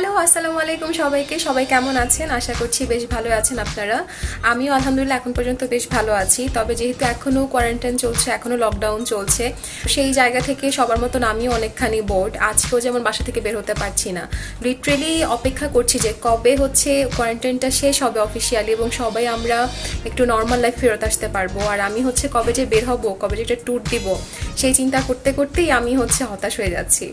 Hello আসসালামু আলাইকুম সবাইকে সবাই কেমন আছেন আশা করছি বেশ ভালো আছেন আপনারা আমিও আলহামদুলিল্লাহ এখন পর্যন্ত বেশ ভালো আছি তবে যেহেতু এখনো কোয়ারেন্টাইন চলছে এখনো লকডাউন চলছে সেই জায়গা থেকে সবার মতন আমিও অনেকখানি বোর্ড আজকেও যেমন বাসা থেকে বের হতে পারছি না লিটারেলি অপেক্ষা করছি যে কবে হচ্ছে কোয়ারেন্টাইনটা শেষ হবে অফিশিয়ালি এবং সবাই আমরা একটু নর্মাল লাইফ ফেরত আসতে পারবো আর আমি হচ্ছে কবে যে বের হব কবে যে একটা ট্যুর দিব সেই চিন্তা করতে করতেই আমি হচ্ছে হতাশ হয়ে যাচ্ছি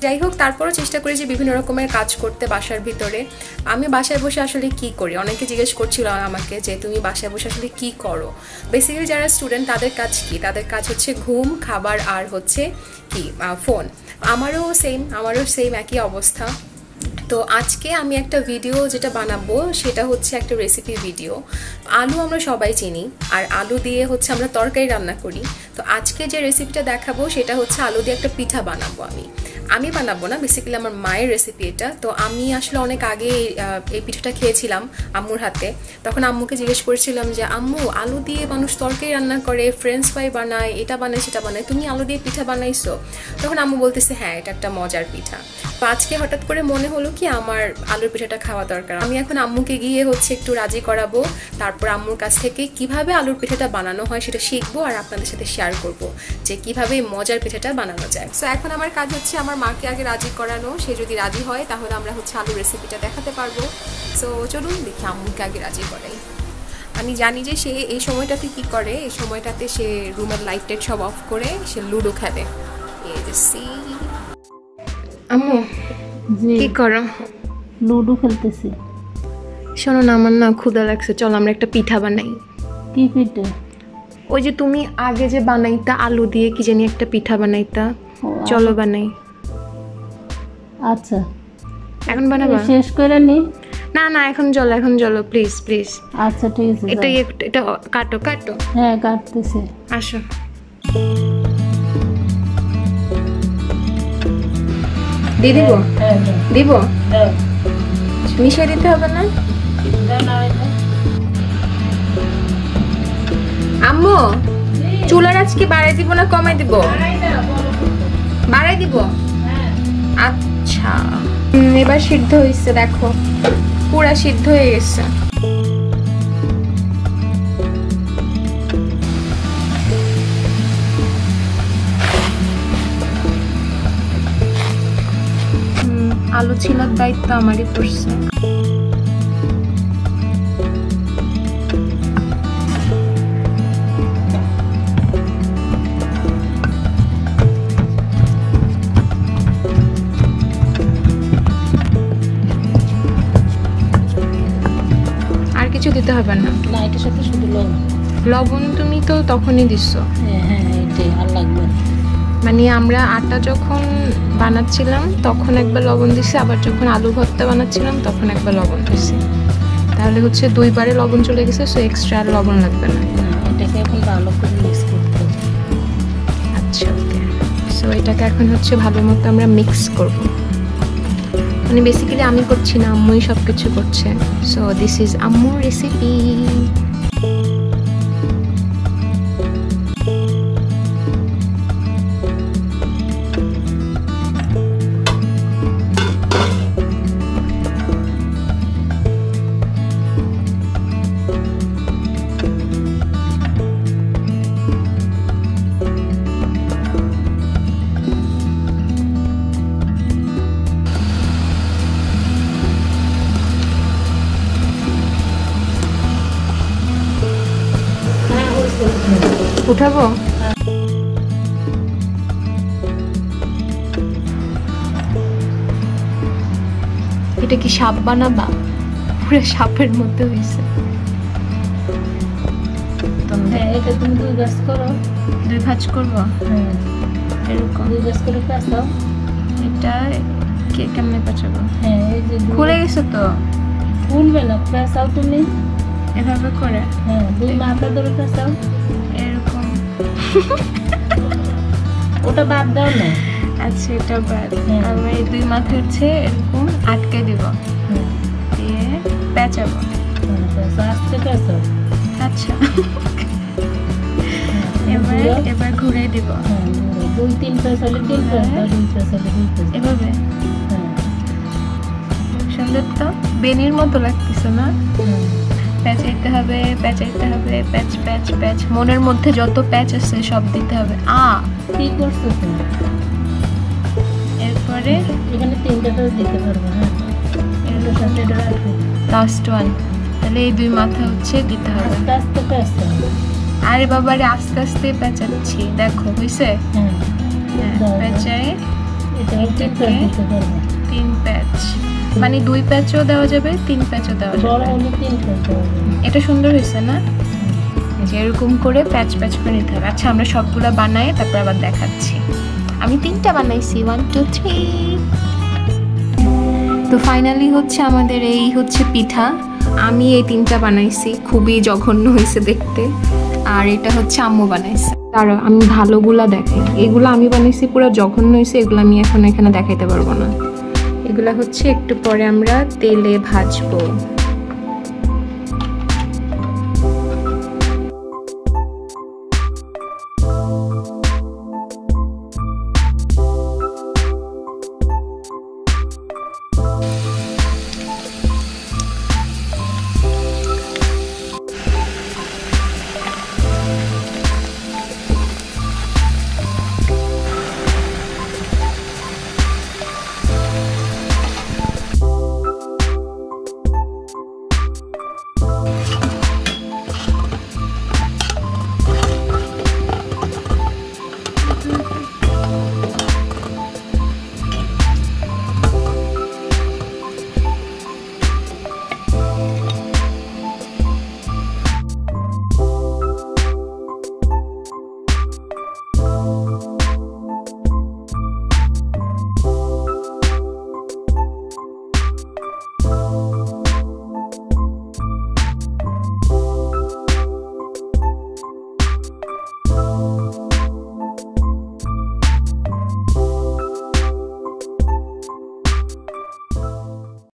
যাই হোক তারপরও চেষ্টা করি যে বিভিন্ন রকমের কাজ করতে বাসার ভিতরে আমি বাসায় বসে আসলে কি করি অনেকে জিজ্ঞেস করছিল আমাকে যে তুমি বাসায় বসে আসলে কি করো বেসিক্যালি যারা স্টুডেন্ট তাদের কাজ কি তাদের কাজ হচ্ছে ঘুম খাবার আর হচ্ছে কি ফোন আমারও সেম একই অবস্থা তো আজকে আমি একটা ভিডিও যেটা বানাবো সেটা হচ্ছে একটা রেসিপি ভিডিও আলু আমরা সবাই চিনি আর আলু দিয়ে হচ্ছে আমরা তরকারি রান্না করি তো আজকে যে রেসিপিটা দেখাবো সেটা হচ্ছে আলু দিয়ে একটা পিঠা বানাবো আমি বানাবো না বেসিক্যালি আমার মায়ের রেসিপি এটা তো আমি আসলে অনেক আগে এই পিঠাটা খেয়েছিলাম আম্মুর হাতে তখন আম্মুকে জিজ্ঞেস করেছিলাম যে আম্মু আলু দিয়ে মানুষ তরকারি রান্না করে ফ্রেঞ্চ ফ্রাই বানায় এটা বানায় সেটা বানায় তুমি আলু দিয়ে পিঠা বানাইছো তখন আম্মু বলতেছে হ্যাঁ এটা একটা মজার পিঠা তো আজকে হঠাৎ করে মনে হলো কি আমার আলুর পিঠাটা খাওয়া দরকার আমি এখন আম্মুকে গিয়ে হচ্ছে একটু রাজি করাবো তারপর আম্মুর কাছ থেকে কিভাবে আলুর পিঠাটা বানানো হয় সেটা শিখবো আর আপনাদের সাথে শেয়ার করবো যে কিভাবে মজার পিঠাটা বানানো যায় সো এখন আমার কাজ হচ্ছে আমার মাকে আগে রাজি করানো সে যদি রাজি হয় তাহলে আমরা হচ্ছে আলুর রেসিপিটা দেখাতে পারবো সো চলুন দেখি আম্মুকে আগে রাজি করাই আমি জানি যে সে এই সময়টাতে কি করে এই সময়টাতে সে রুমের লাইট টাইট সব অফ করে সে লুডো খেলে এই যে সি আম্মু কি করো লুডো খেলতেছি শোনো না আমার না ক্ষুধা লাগছে চল আমরা একটা পিঠা বানাই কি পিঠা ওই যে তুমি আগে যে বানাইতা আলু দিয়ে কি জানি একটা পিঠা বানাইতা চলো বানাই আচ্ছা এখন বানাবা শেষ করে নি না না এখন চলো প্লিজ আচ্ছা ঠিক আছে এটা কাটো হ্যাঁ কাটতেছে আসো দিয়ে দিব দিব মিশিয়ে দিতে হবে না আম্মু চুলার আজকে বাড়াই দিব না কমাই দিব বাড়াই দিব আচ্ছা এবার সিদ্ধ হয়েছে দেখো পুরা সিদ্ধ হয়ে গেছে আলু ছিলার দায়িত্ব আমারই পড়ছে আর কিছু দিতে হবে না না এটার সাথে শুধু লবণ তুমি তো তখনই দিছো হ্যাঁ এটাই আর লাগবে মানে আমরা আটা যখন বানাচ্ছিলাম তখন একবার লবণ দিছি আবার যখন আলু ভর্তা বানাচ্ছিলাম তখন একবার লবণ দিছি তাহলে হচ্ছে দুইবারে লবণ চলে গেছে সো এক্সট্রা আর লবণ লাগবে না এটাকে এখন ভালো করে মিক্স করতে হবে আচ্ছা ওকে সো এটাকে এখন হচ্ছে ভালো মতো আমরা মিক্স করব মানে বেসিক্যালি আমি করছি না আম্মুই সব কিছু করছে সো দিস ইজ আম্মুর রেসিপি উঠাবো এটা কি সাপ বানাবা পুরো সাপের মধ্যে হয়েছে হ্যাঁ এটা তুমি দুই ভাঁজ করবো হ্যাঁ এরকম দুই ভাঁজ করে কাঁচাও এটা কেমনে কাঁচাবো হ্যাঁ এই যে খুলে গেছে তো খুলবে না কাঁচাও তুমি এভাবে করে হ্যাঁ দুই মাথা ধরে কাঁচাও এরকম ওটা বাদ দাও না আচ্ছা এটা বাদ আমরা এই দুই মাথা হচ্ছে এরকম আটকে দিব দিয়ে পেঁচাবো আস্তে কাঁচাও আচ্ছা এবার ঘুরে দিব দুই তিন পেঁচালে তিন পেঁচা দুই পেঁচালে দুই পেঁচা এভাবে চকলেট তো বেনির মতো লাগতেছে না? প্যাচাইতে হবে, প্যাচাইতে হবে, প্যাচ প্যাচ প্যাচ, মনের মধ্যে যত প্যাচ আছে সব দিতে হবে। কি করছো তুমি? এরপরে এখানে 3টা প্যাচ দিতে পারবো। হ্যাঁ, এর সাথে এটা রাখো। Last one. তাহলে এই 2 মাথা হচ্ছে দিতে হবে। আস্তে আস্তে প্যাচতে হবে। আরে বাবারে, আস্তে আস্তে প্যাচাচ্ছি, দেখো হয়েছে? হ্যাঁ, প্যাচাই এটা 3 প্যাচ দিতে পারবো। 3 প্যাচ, মানে 2 প্যাচও দেওয়া যাবে, 3 প্যাচও দেওয়া বড় যাবে। হলে 3 প্যাচ দেওয়া যাবে। এটা সুন্দর হয়েছে না? যে এরকম করে প্যাচ প্যাচ করে নিতে হবে। আচ্ছা, আমরা সবগুলা বানাই তারপর আবার দেখাচ্ছি। আমি 3টা বানাইছি, 1 2 3। তো ফাইনালি হচ্ছে আমাদের এই হচ্ছে পিঠা। আমি এই 3টা বানাইছি, খুবই জঘন্য হয়েছে দেখতে। আর এটা হচ্ছে আম্মু বানাইছে। তারও আমি ভালোগুলা দেখাই, এগুলো আমি বানাইছি পুরো জঘন্য হয়েছে, এগুলো আমি এখন এখানে দেখাইতে পারবো না। এগুলা হচ্ছে একটু পরে আমরা তেলে ভাজবো।